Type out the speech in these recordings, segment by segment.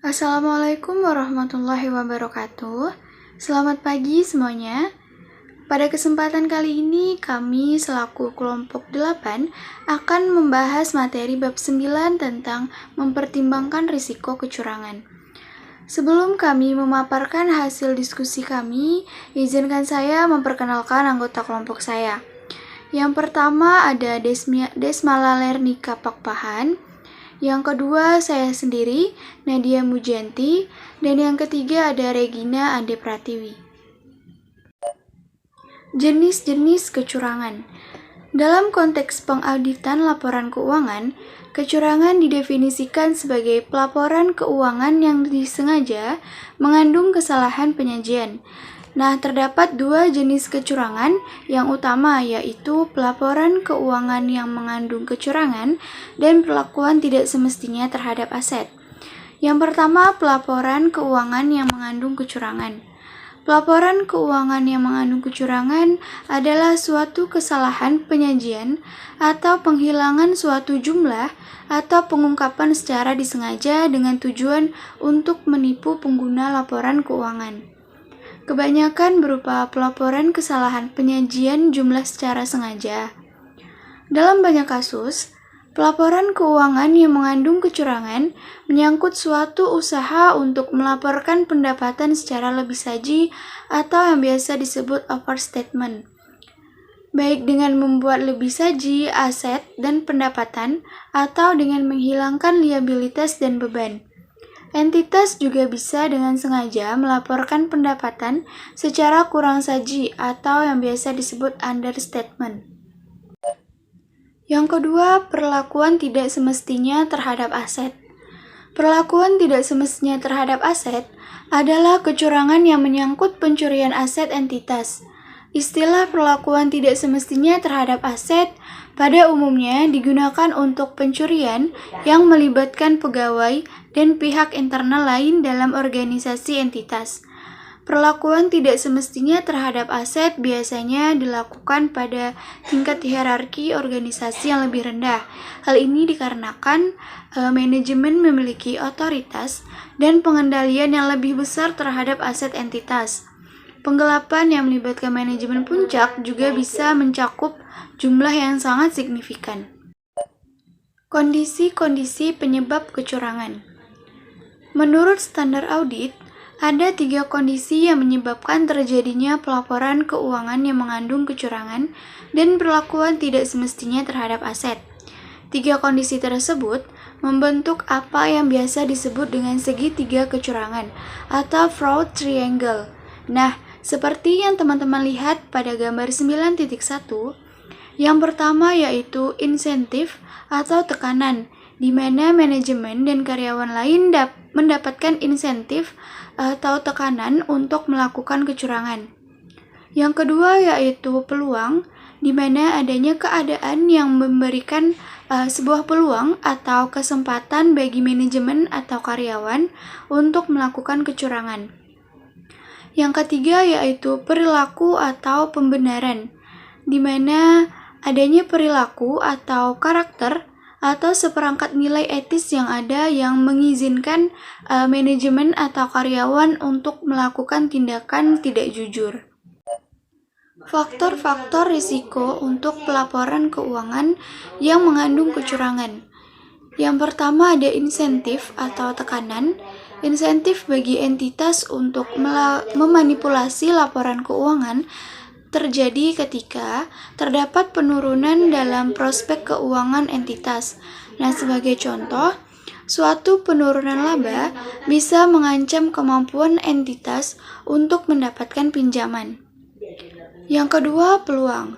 Assalamualaikum warahmatullahi wabarakatuh. Selamat pagi semuanya. Pada kesempatan kali ini, kami selaku kelompok 8 akan membahas materi bab 9 tentang mempertimbangkan risiko kecurangan. Sebelum kami memaparkan hasil diskusi kami, izinkan saya memperkenalkan anggota kelompok saya. Yang pertama ada Desmala Lernika Pakpahan. Yang kedua, saya sendiri, Nadia Mujanti, dan yang ketiga ada Regina Ade Pratiwi. Jenis-jenis kecurangan. Dalam konteks pengauditan laporan keuangan, kecurangan didefinisikan sebagai pelaporan keuangan yang disengaja mengandung kesalahan penyajian. Nah, terdapat dua jenis kecurangan yang utama, yaitu pelaporan keuangan yang mengandung kecurangan dan perlakuan tidak semestinya terhadap aset. Yang pertama, pelaporan keuangan yang mengandung kecurangan. Pelaporan keuangan yang mengandung kecurangan adalah suatu kesalahan penyajian atau penghilangan suatu jumlah atau pengungkapan secara disengaja dengan tujuan untuk menipu pengguna laporan keuangan. Kebanyakan berupa pelaporan kesalahan penyajian jumlah secara sengaja. Dalam banyak kasus, pelaporan keuangan yang mengandung kecurangan menyangkut suatu usaha untuk melaporkan pendapatan secara lebih saji atau yang biasa disebut overstatement. Baik dengan membuat lebih saji aset dan pendapatan atau dengan menghilangkan liabilitas dan beban. Entitas juga bisa dengan sengaja melaporkan pendapatan secara kurang saji atau yang biasa disebut understatement. Yang kedua, perlakuan tidak semestinya terhadap aset. Perlakuan tidak semestinya terhadap aset adalah kecurangan yang menyangkut pencurian aset entitas. Istilah perlakuan tidak semestinya terhadap aset pada umumnya digunakan untuk pencurian yang melibatkan pegawai dan pihak internal lain dalam organisasi entitas. Perlakuan tidak semestinya terhadap aset biasanya dilakukan pada tingkat hierarki organisasi yang lebih rendah. Hal ini dikarenakan manajemen memiliki otoritas dan pengendalian yang lebih besar terhadap aset entitas. Penggelapan yang melibatkan manajemen puncak juga bisa mencakup jumlah yang sangat signifikan. Kondisi-kondisi penyebab kecurangan. Menurut standar audit, ada 3 kondisi yang menyebabkan terjadinya pelaporan keuangan yang mengandung kecurangan dan perlakuan tidak semestinya terhadap aset. 3 kondisi tersebut membentuk apa yang biasa disebut dengan segitiga kecurangan atau fraud triangle. Nah, seperti yang teman-teman lihat pada gambar 9.1, yang pertama yaitu insentif atau tekanan, di mana manajemen dan karyawan lain mendapatkan insentif atau tekanan untuk melakukan kecurangan. Yang kedua yaitu peluang, di mana adanya keadaan yang memberikan sebuah peluang atau kesempatan bagi manajemen atau karyawan untuk melakukan kecurangan. Yang ketiga yaitu perilaku atau pembenaran, di mana adanya perilaku atau karakter atau seperangkat nilai etis yang ada yang mengizinkan manajemen atau karyawan untuk melakukan tindakan tidak jujur. Faktor-faktor risiko untuk pelaporan keuangan yang mengandung kecurangan. Yang pertama ada insentif atau tekanan. Insentif bagi entitas untuk memanipulasi laporan keuangan terjadi ketika terdapat penurunan dalam prospek keuangan entitas. Nah, sebagai contoh, suatu penurunan laba bisa mengancam kemampuan entitas untuk mendapatkan pinjaman. Yang kedua, peluang.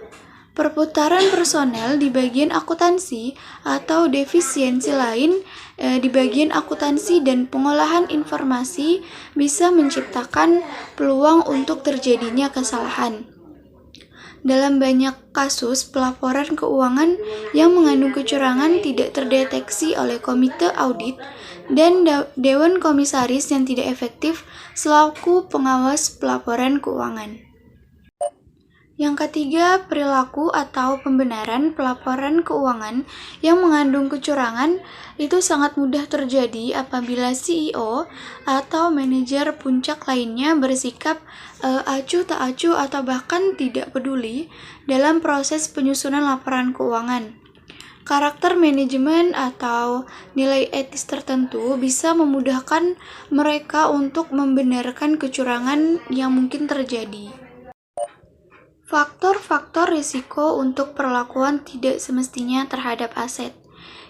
Perputaran personel di bagian akuntansi atau defisiensi lain di bagian akuntansi dan pengolahan informasi bisa menciptakan peluang untuk terjadinya kesalahan. Dalam banyak kasus, pelaporan keuangan yang mengandung kecurangan tidak terdeteksi oleh komite audit dan dewan komisaris yang tidak efektif selaku pengawas pelaporan keuangan. Yang ketiga, perilaku atau pembenaran pelaporan keuangan yang mengandung kecurangan itu sangat mudah terjadi apabila CEO atau manajer puncak lainnya bersikap acuh tak acuh atau bahkan tidak peduli dalam proses penyusunan laporan keuangan. Karakter manajemen atau nilai etis tertentu bisa memudahkan mereka untuk membenarkan kecurangan yang mungkin terjadi. Faktor-faktor risiko untuk perlakuan tidak semestinya terhadap aset.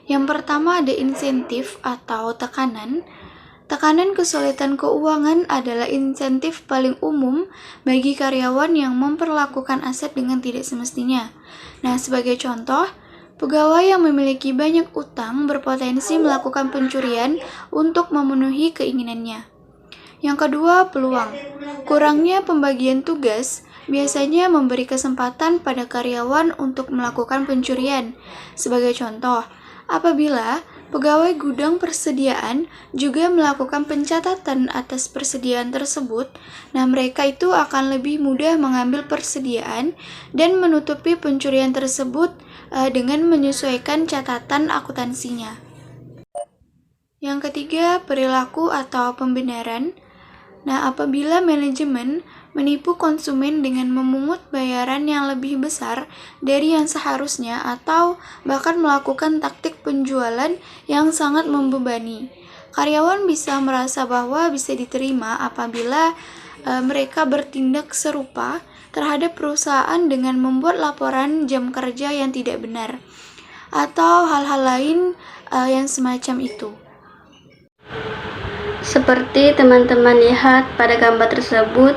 Yang pertama ada insentif atau tekanan. Tekanan kesulitan keuangan adalah insentif paling umum bagi karyawan yang memperlakukan aset dengan tidak semestinya. Nah, sebagai contoh, pegawai yang memiliki banyak utang berpotensi melakukan pencurian untuk memenuhi keinginannya. Yang kedua, peluang. Kurangnya pembagian tugas biasanya memberi kesempatan pada karyawan untuk melakukan pencurian. Sebagai contoh, apabila pegawai gudang persediaan juga melakukan pencatatan atas persediaan tersebut, nah mereka itu akan lebih mudah mengambil persediaan dan menutupi pencurian tersebut dengan menyesuaikan catatan akuntansinya. Yang ketiga, perilaku atau pembenaran. Nah, apabila manajemen menipu konsumen dengan memungut bayaran yang lebih besar dari yang seharusnya atau bahkan melakukan taktik penjualan yang sangat membebani, karyawan bisa merasa bahwa bisa diterima apabila mereka bertindak serupa terhadap perusahaan dengan membuat laporan jam kerja yang tidak benar atau hal-hal lain yang semacam itu. Seperti teman-teman lihat pada gambar tersebut,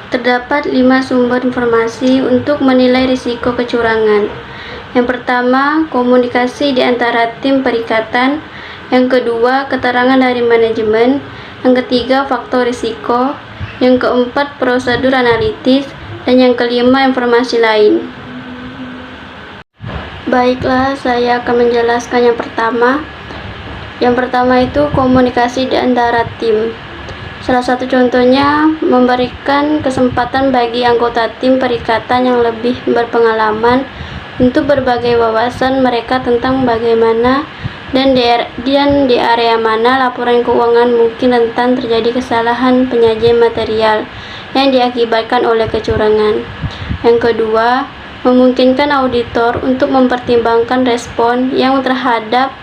terdapat 5 sumber informasi untuk menilai risiko kecurangan. Yang pertama, komunikasi di antara tim perikatan. Yang kedua, keterangan dari manajemen. Yang ketiga, faktor risiko. Yang keempat, prosedur analitis. Dan yang kelima, informasi lain. Baiklah, saya akan menjelaskan yang pertama. Yang pertama itu komunikasi di antara tim. Salah satu contohnya memberikan kesempatan bagi anggota tim perikatan yang lebih berpengalaman untuk berbagai wawasan mereka tentang bagaimana dan di area mana laporan keuangan mungkin rentan terjadi kesalahan penyajian material yang diakibatkan oleh kecurangan. Yang kedua, memungkinkan auditor untuk mempertimbangkan respon yang terhadap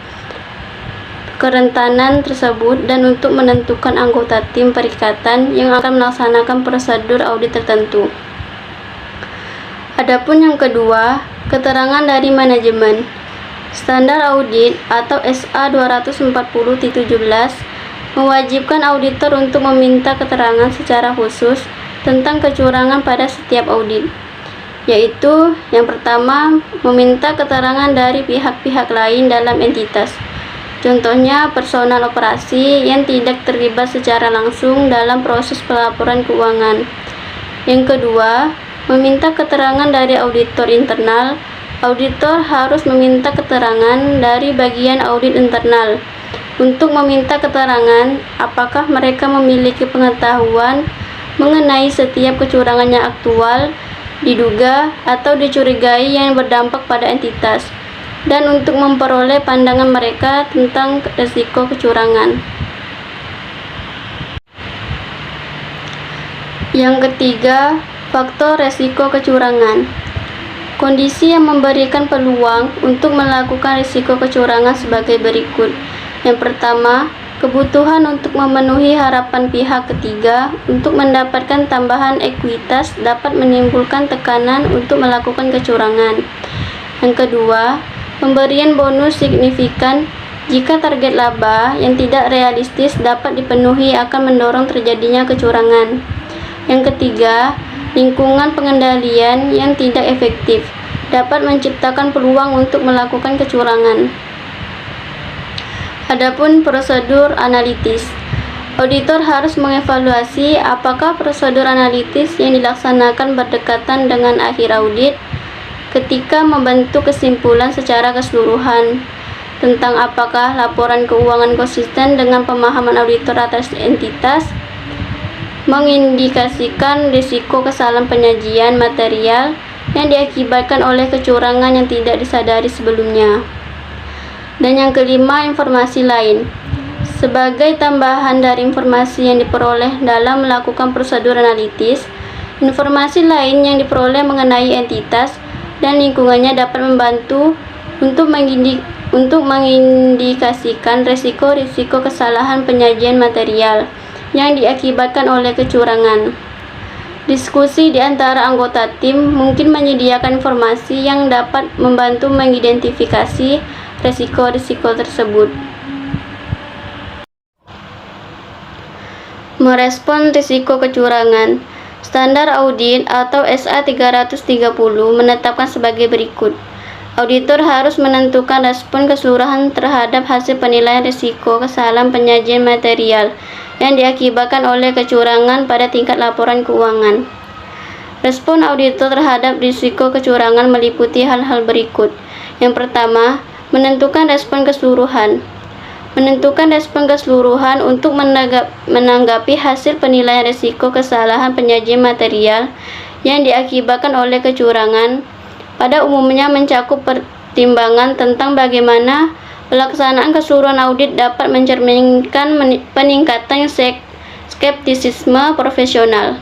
kerentanan tersebut dan untuk menentukan anggota tim perikatan yang akan melaksanakan prosedur audit tertentu. Adapun yang kedua, keterangan dari manajemen. Standar audit atau SA 240-17 mewajibkan auditor untuk meminta keterangan secara khusus tentang kecurangan pada setiap audit, yaitu yang pertama, meminta keterangan dari pihak-pihak lain dalam entitas. Contohnya, personal operasi yang tidak terlibat secara langsung dalam proses pelaporan keuangan. Yang kedua, meminta keterangan dari auditor internal. Auditor harus meminta keterangan dari bagian audit internal untuk meminta keterangan apakah mereka memiliki pengetahuan mengenai setiap kecurangan yang aktual, diduga, atau dicurigai yang berdampak pada entitas, dan untuk memperoleh pandangan mereka tentang risiko kecurangan. Yang ketiga, faktor risiko kecurangan. Kondisi yang memberikan peluang untuk melakukan risiko kecurangan sebagai berikut. Yang pertama, kebutuhan untuk memenuhi harapan pihak ketiga untuk mendapatkan tambahan ekuitas dapat menimbulkan tekanan untuk melakukan kecurangan. Yang kedua, pemberian bonus signifikan jika target laba yang tidak realistis dapat dipenuhi akan mendorong terjadinya kecurangan. Yang ketiga, lingkungan pengendalian yang tidak efektif dapat menciptakan peluang untuk melakukan kecurangan. Adapun prosedur analitis, auditor harus mengevaluasi apakah prosedur analitis yang dilaksanakan berdekatan dengan akhir audit ketika membentuk kesimpulan secara keseluruhan tentang apakah laporan keuangan konsisten dengan pemahaman auditor atas entitas, mengindikasikan risiko kesalahan penyajian material, yang diakibatkan oleh kecurangan yang tidak disadari sebelumnya. Dan yang kelima, informasi lain. Sebagai tambahan dari informasi yang diperoleh dalam melakukan prosedur analitis, informasi lain yang diperoleh mengenai entitas dan lingkungannya dapat membantu untuk mengindikasikan risiko-risiko kesalahan penyajian material yang diakibatkan oleh kecurangan. Diskusi di antara anggota tim mungkin menyediakan informasi yang dapat membantu mengidentifikasi risiko-risiko tersebut. Merespon risiko kecurangan. Standar audit atau SA 330 menetapkan sebagai berikut. Auditor harus menentukan respon keseluruhan terhadap hasil penilaian risiko kesalahan penyajian material yang diakibatkan oleh kecurangan pada tingkat laporan keuangan. Respon auditor terhadap risiko kecurangan meliputi hal-hal berikut. Yang pertama, menentukan respon keseluruhan. Menentukan respon keseluruhan untuk menanggapi hasil penilaian risiko kesalahan penyajian material yang diakibatkan oleh kecurangan, pada umumnya mencakup pertimbangan tentang bagaimana pelaksanaan keseluruhan audit dapat mencerminkan peningkatan skeptisisme profesional.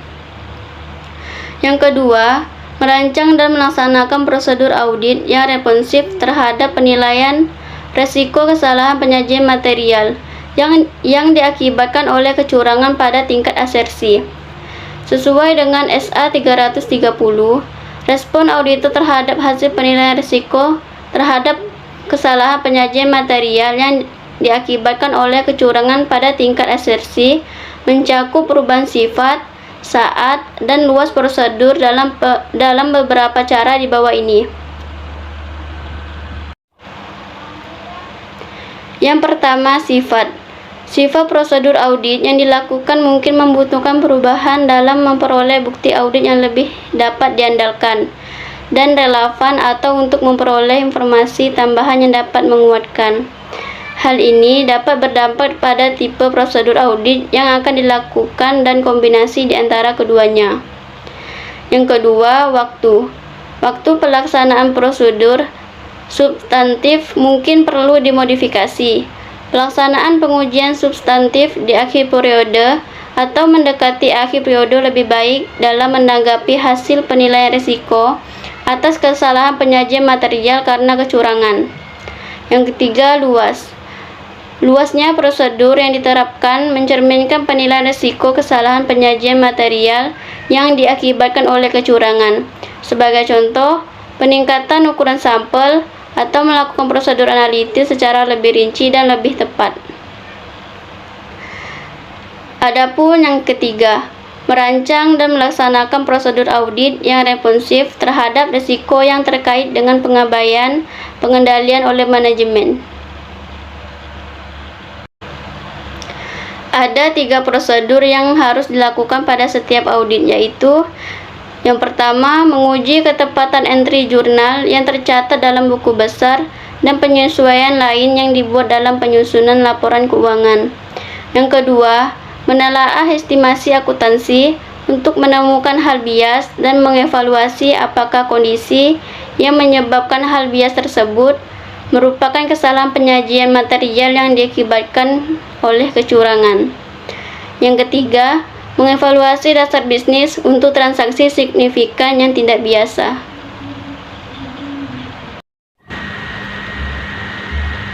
Yang kedua, merancang dan melaksanakan prosedur audit yang responsif terhadap penilaian risiko kesalahan penyajian material yang diakibatkan oleh kecurangan pada tingkat asersi. Sesuai dengan SA 330, respon auditor terhadap hasil penilaian risiko terhadap kesalahan penyajian material yang diakibatkan oleh kecurangan pada tingkat asersi mencakup perubahan sifat, saat, dan luas prosedur dalam beberapa cara di bawah ini. Yang pertama, sifat. Sifat prosedur audit yang dilakukan mungkin membutuhkan perubahan dalam memperoleh bukti audit yang lebih dapat diandalkan dan relevan atau untuk memperoleh informasi tambahan yang dapat menguatkan. Hal ini dapat berdampak pada tipe prosedur audit yang akan dilakukan dan kombinasi di antara keduanya. Yang kedua, waktu. Waktu pelaksanaan prosedur substantif mungkin perlu dimodifikasi. Pelaksanaan pengujian substantif di akhir periode atau mendekati akhir periode lebih baik dalam menanggapi hasil penilaian risiko atas kesalahan penyajian material karena kecurangan. Yang ketiga, luas. Luasnya prosedur yang diterapkan mencerminkan penilaian risiko kesalahan penyajian material yang diakibatkan oleh kecurangan. Sebagai contoh, peningkatan ukuran sampel atau melakukan prosedur analitis secara lebih rinci dan lebih tepat. Adapun yang ketiga, merancang dan melaksanakan prosedur audit yang responsif terhadap risiko yang terkait dengan pengabaian pengendalian oleh manajemen. Ada 3 prosedur yang harus dilakukan pada setiap audit, yaitu yang pertama, menguji ketepatan entry jurnal yang tercatat dalam buku besar dan penyesuaian lain yang dibuat dalam penyusunan laporan keuangan. Yang kedua, menelaah estimasi akuntansi untuk menemukan hal bias dan mengevaluasi apakah kondisi yang menyebabkan hal bias tersebut merupakan kesalahan penyajian material yang diakibatkan oleh kecurangan. Yang ketiga, mengevaluasi dasar bisnis untuk transaksi signifikan yang tidak biasa.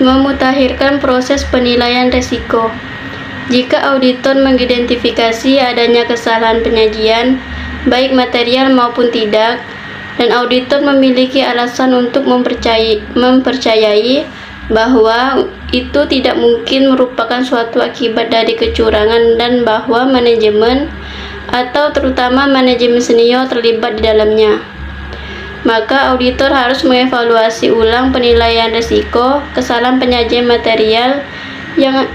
Memutakhirkan proses penilaian risiko. Jika auditor mengidentifikasi adanya kesalahan penyajian, baik material maupun tidak, dan auditor memiliki alasan untuk mempercayai bahwa itu tidak mungkin merupakan suatu akibat dari kecurangan dan bahwa manajemen atau terutama manajemen senior terlibat di dalamnya, maka auditor harus mengevaluasi ulang penilaian risiko kesalahan penyajian material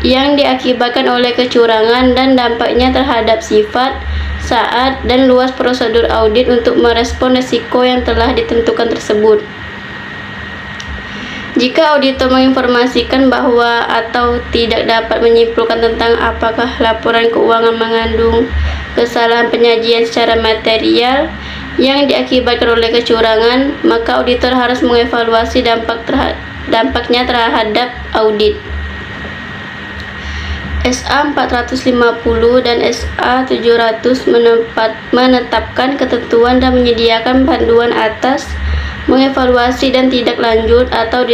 yang diakibatkan oleh kecurangan dan dampaknya terhadap sifat, saat, dan luas prosedur audit untuk merespon risiko yang telah ditentukan tersebut. Jika auditor menginformasikan bahwa atau tidak dapat menyimpulkan tentang apakah laporan keuangan mengandung kesalahan penyajian secara material yang diakibatkan oleh kecurangan, maka auditor harus mengevaluasi dampaknya terhadap audit. SA 450 dan SA 700 menetapkan ketentuan dan menyediakan panduan atas mengevaluasi dan tindak lanjut atau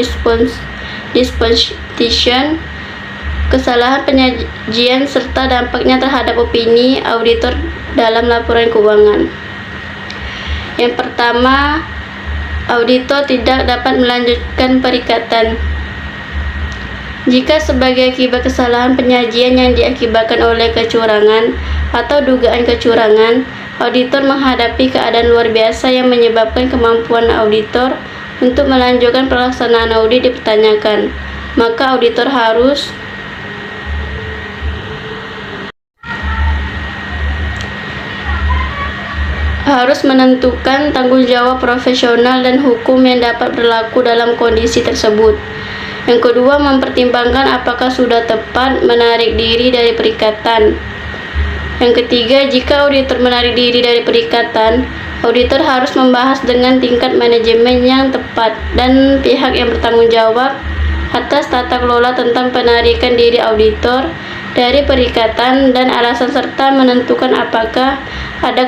disposition kesalahan penyajian serta dampaknya terhadap opini auditor dalam laporan keuangan. Yang pertama, auditor tidak dapat melanjutkan perikatan jika sebagai akibat kesalahan penyajian yang diakibatkan oleh kecurangan atau dugaan kecurangan, auditor menghadapi keadaan luar biasa yang menyebabkan kemampuan auditor untuk melanjutkan pelaksanaan audit dipertanyakan, maka auditor harus menentukan tanggung jawab profesional dan hukum yang dapat berlaku dalam kondisi tersebut. Yang kedua, mempertimbangkan apakah sudah tepat menarik diri dari perikatan. Yang ketiga, jika auditor menarik diri dari perikatan, auditor harus membahas dengan tingkat manajemen yang tepat dan pihak yang bertanggung jawab atas tata kelola tentang penarikan diri auditor dari perikatan dan alasan, serta menentukan apakah ada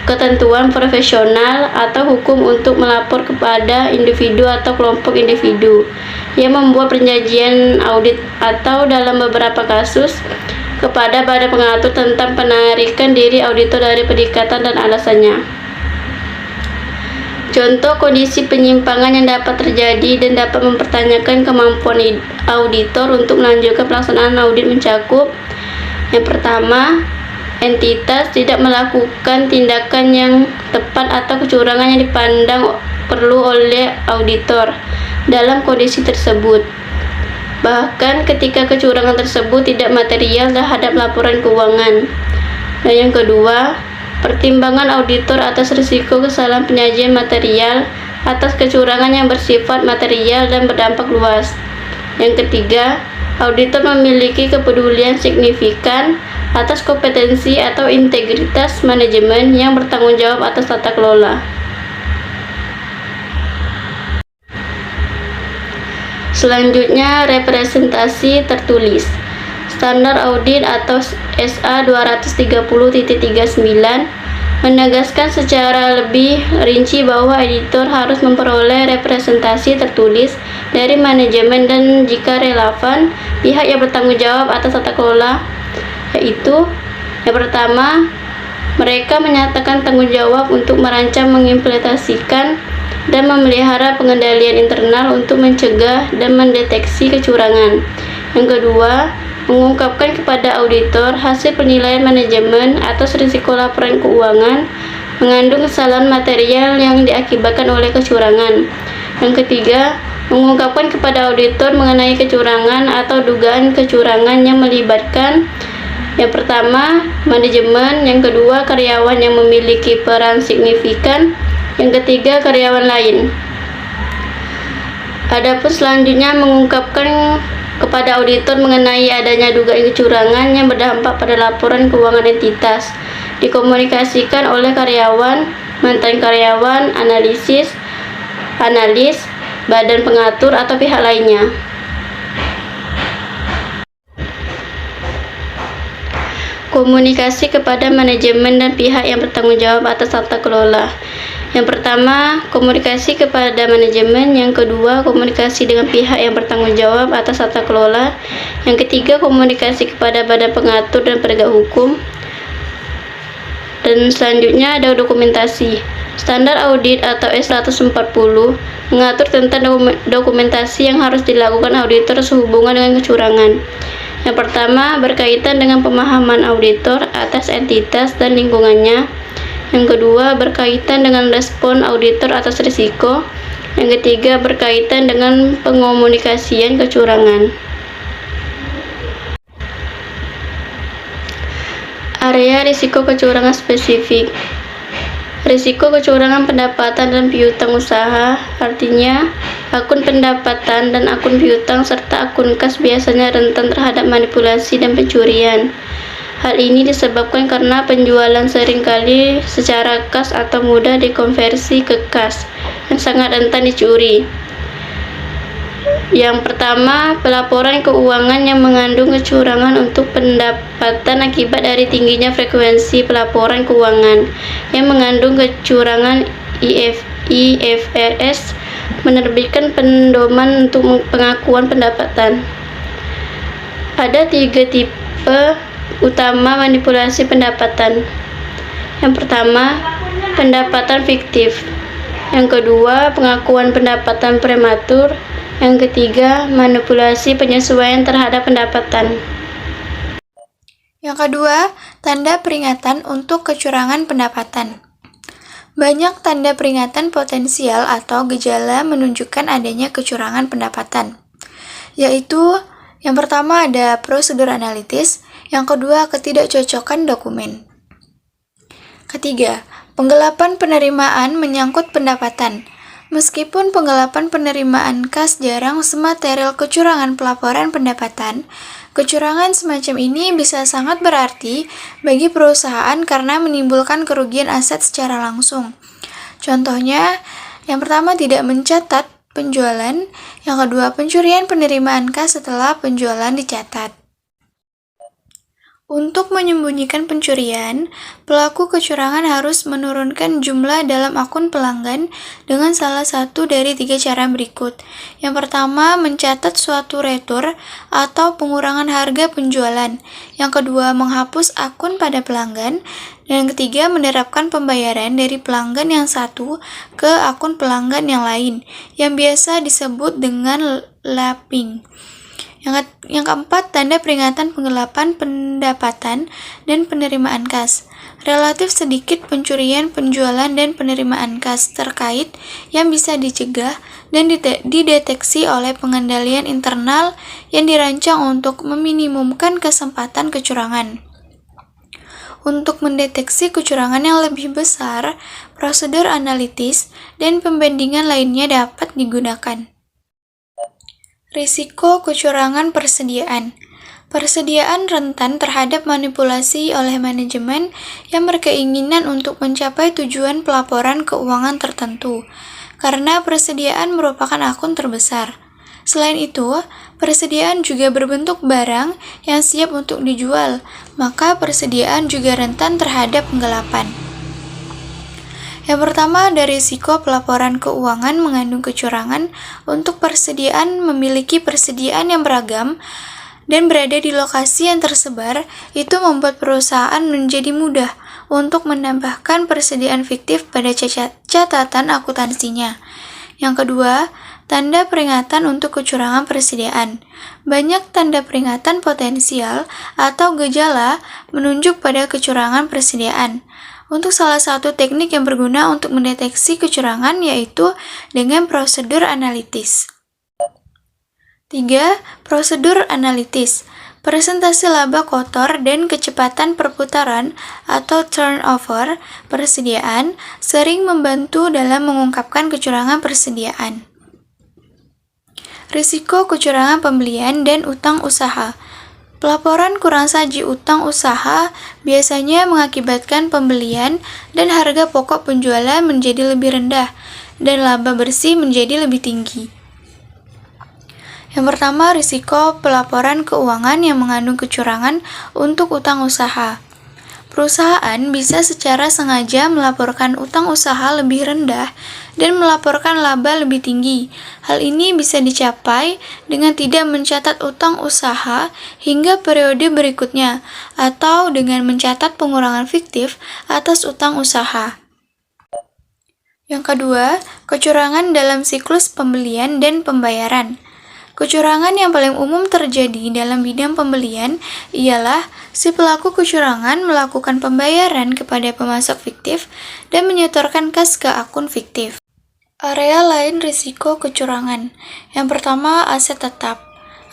ketentuan profesional atau hukum untuk melapor kepada individu atau kelompok individu yang membuat perjanjian audit atau dalam beberapa kasus kepada badan pengatur tentang penarikan diri auditor dari perikatan dan alasannya. Contoh kondisi penyimpangan yang dapat terjadi dan dapat mempertanyakan kemampuan auditor untuk melanjutkan pelaksanaan audit mencakup: yang pertama, entitas tidak melakukan tindakan yang tepat atau kecurangan yang dipandang perlu oleh auditor dalam kondisi tersebut, bahkan ketika kecurangan tersebut tidak material terhadap laporan keuangan. Dan yang kedua, pertimbangan auditor atas risiko kesalahan penyajian material atas kecurangan yang bersifat material dan berdampak luas. Yang ketiga, auditor memiliki kepedulian signifikan atas kompetensi atau integritas manajemen yang bertanggung jawab atas tata kelola. Selanjutnya, representasi tertulis. Standar audit atau SA 230.39 menegaskan secara lebih rinci bahwa auditor harus memperoleh representasi tertulis dari manajemen dan, jika relevan, pihak yang bertanggung jawab atas tata kelola, yaitu yang pertama, mereka menyatakan tanggung jawab untuk merancang, mengimplementasikan, dan memelihara pengendalian internal untuk mencegah dan mendeteksi kecurangan. Yang kedua, mengungkapkan kepada auditor hasil penilaian manajemen atas risiko laporan keuangan mengandung kesalahan material yang diakibatkan oleh kecurangan. Yang ketiga, mengungkapkan kepada auditor mengenai kecurangan atau dugaan kecurangan yang melibatkan: yang pertama, manajemen; yang kedua, karyawan yang memiliki peran signifikan; yang ketiga, karyawan lain. Adapun selanjutnya, mengungkapkan kepada auditor mengenai adanya dugaan kecurangan yang berdampak pada laporan keuangan entitas, dikomunikasikan oleh karyawan, mantan karyawan, analis, badan pengatur, atau pihak lainnya. Komunikasi kepada manajemen dan pihak yang bertanggung jawab atas tata kelola. Yang pertama, komunikasi kepada manajemen; yang kedua, komunikasi dengan pihak yang bertanggung jawab atas tata kelola; yang ketiga, komunikasi kepada badan pengatur dan penegak hukum. Dan selanjutnya ada dokumentasi. Standar audit atau S140 mengatur tentang dokumentasi yang harus dilakukan auditor sehubungan dengan kecurangan. Yang pertama, berkaitan dengan pemahaman auditor atas entitas dan lingkungannya. Yang kedua, berkaitan dengan respon auditor atas risiko. Yang ketiga, berkaitan dengan pengomunikasian kecurangan. Area risiko kecurangan spesifik. Risiko kecurangan pendapatan dan piutang usaha, artinya akun pendapatan dan akun piutang serta akun kas biasanya rentan terhadap manipulasi dan pencurian. Hal ini disebabkan karena penjualan seringkali secara kas atau mudah dikonversi ke kas yang sangat rentan dicuri. Yang pertama, pelaporan keuangan yang mengandung kecurangan untuk pendapatan akibat dari tingginya frekuensi pelaporan keuangan yang mengandung kecurangan. IFRS menerbitkan pedoman untuk pengakuan pendapatan. Ada 3 tipe utama manipulasi pendapatan. Yang pertama, pendapatan fiktif. Yang kedua, pengakuan pendapatan prematur. Yang ketiga, manipulasi penyesuaian terhadap pendapatan. Yang kedua, tanda peringatan untuk kecurangan pendapatan. Banyak tanda peringatan potensial atau gejala menunjukkan adanya kecurangan pendapatan, yaitu yang pertama ada prosedur analitis, yang kedua ketidakcocokan dokumen. Ketiga, penggelapan penerimaan menyangkut pendapatan. Meskipun penggelapan penerimaan kas jarang sematerial kecurangan pelaporan pendapatan, kecurangan semacam ini bisa sangat berarti bagi perusahaan karena menimbulkan kerugian aset secara langsung. Contohnya, yang pertama tidak mencatat penjualan, yang kedua pencurian penerimaan kas setelah penjualan dicatat. Untuk menyembunyikan pencurian, pelaku kecurangan harus menurunkan jumlah dalam akun pelanggan dengan salah satu dari 3 cara berikut. Yang pertama, mencatat suatu retur atau pengurangan harga penjualan. Yang kedua, menghapus akun pada pelanggan. Dan yang ketiga, menerapkan pembayaran dari pelanggan yang satu ke akun pelanggan yang lain, yang biasa disebut dengan lapping. Yang keempat, tanda peringatan penggelapan pendapatan dan penerimaan kas. Relatif sedikit pencurian penjualan dan penerimaan kas terkait yang bisa dicegah dan dideteksi oleh pengendalian internal yang dirancang untuk meminimumkan kesempatan kecurangan. Untuk mendeteksi kecurangan yang lebih besar, prosedur analitis dan pembandingan lainnya dapat digunakan. Risiko kecurangan persediaan. Persediaan rentan terhadap manipulasi oleh manajemen yang berkeinginan untuk mencapai tujuan pelaporan keuangan tertentu, karena persediaan merupakan akun terbesar. Selain itu, persediaan juga berbentuk barang yang siap untuk dijual, maka persediaan juga rentan terhadap penggelapan. Yang pertama, ada risiko pelaporan keuangan mengandung kecurangan. Untuk persediaan memiliki persediaan yang beragam dan berada di lokasi yang tersebar, itu membuat perusahaan menjadi mudah untuk menambahkan persediaan fiktif pada catatan akuntansinya. Yang kedua, tanda peringatan untuk kecurangan persediaan. Banyak tanda peringatan potensial atau gejala menunjuk pada kecurangan persediaan. Untuk salah satu teknik yang berguna untuk mendeteksi kecurangan yaitu dengan prosedur analitis. 3. Prosedur analitis. Presentasi laba kotor dan kecepatan perputaran atau turnover persediaan sering membantu dalam mengungkapkan kecurangan persediaan. Risiko kecurangan pembelian dan utang usaha. Pelaporan kurang saji utang usaha biasanya mengakibatkan pembelian dan harga pokok penjualan menjadi lebih rendah dan laba bersih menjadi lebih tinggi. Yang pertama, risiko pelaporan keuangan yang mengandung kecurangan untuk utang usaha. Perusahaan bisa secara sengaja melaporkan utang usaha lebih rendah dan melaporkan laba lebih tinggi. Hal ini bisa dicapai dengan tidak mencatat utang usaha hingga periode berikutnya, atau dengan mencatat pengurangan fiktif atas utang usaha. Yang kedua, kecurangan dalam siklus pembelian dan pembayaran. Kecurangan yang paling umum terjadi dalam bidang pembelian ialah si pelaku kecurangan melakukan pembayaran kepada pemasok fiktif dan menyetorkan kas ke akun fiktif. Area lain risiko kecurangan. Yang pertama, aset tetap.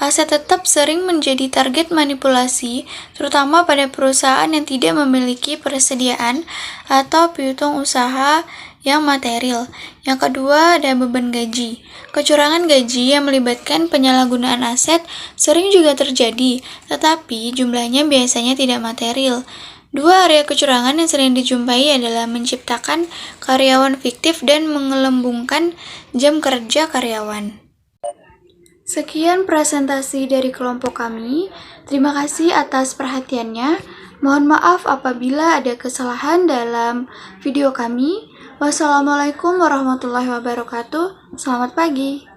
Aset tetap sering menjadi target manipulasi, terutama pada perusahaan yang tidak memiliki persediaan atau piutang usaha yang material. Yang kedua ada beban gaji. Kecurangan gaji yang melibatkan penyalahgunaan aset sering juga terjadi, tetapi jumlahnya biasanya tidak material. Dua area kecurangan yang sering dijumpai adalah menciptakan karyawan fiktif dan mengelembungkan jam kerja karyawan. Sekian presentasi dari kelompok kami. Terima kasih atas perhatiannya. Mohon maaf apabila ada kesalahan dalam video kami. Wassalamualaikum warahmatullahi wabarakatuh. Selamat pagi.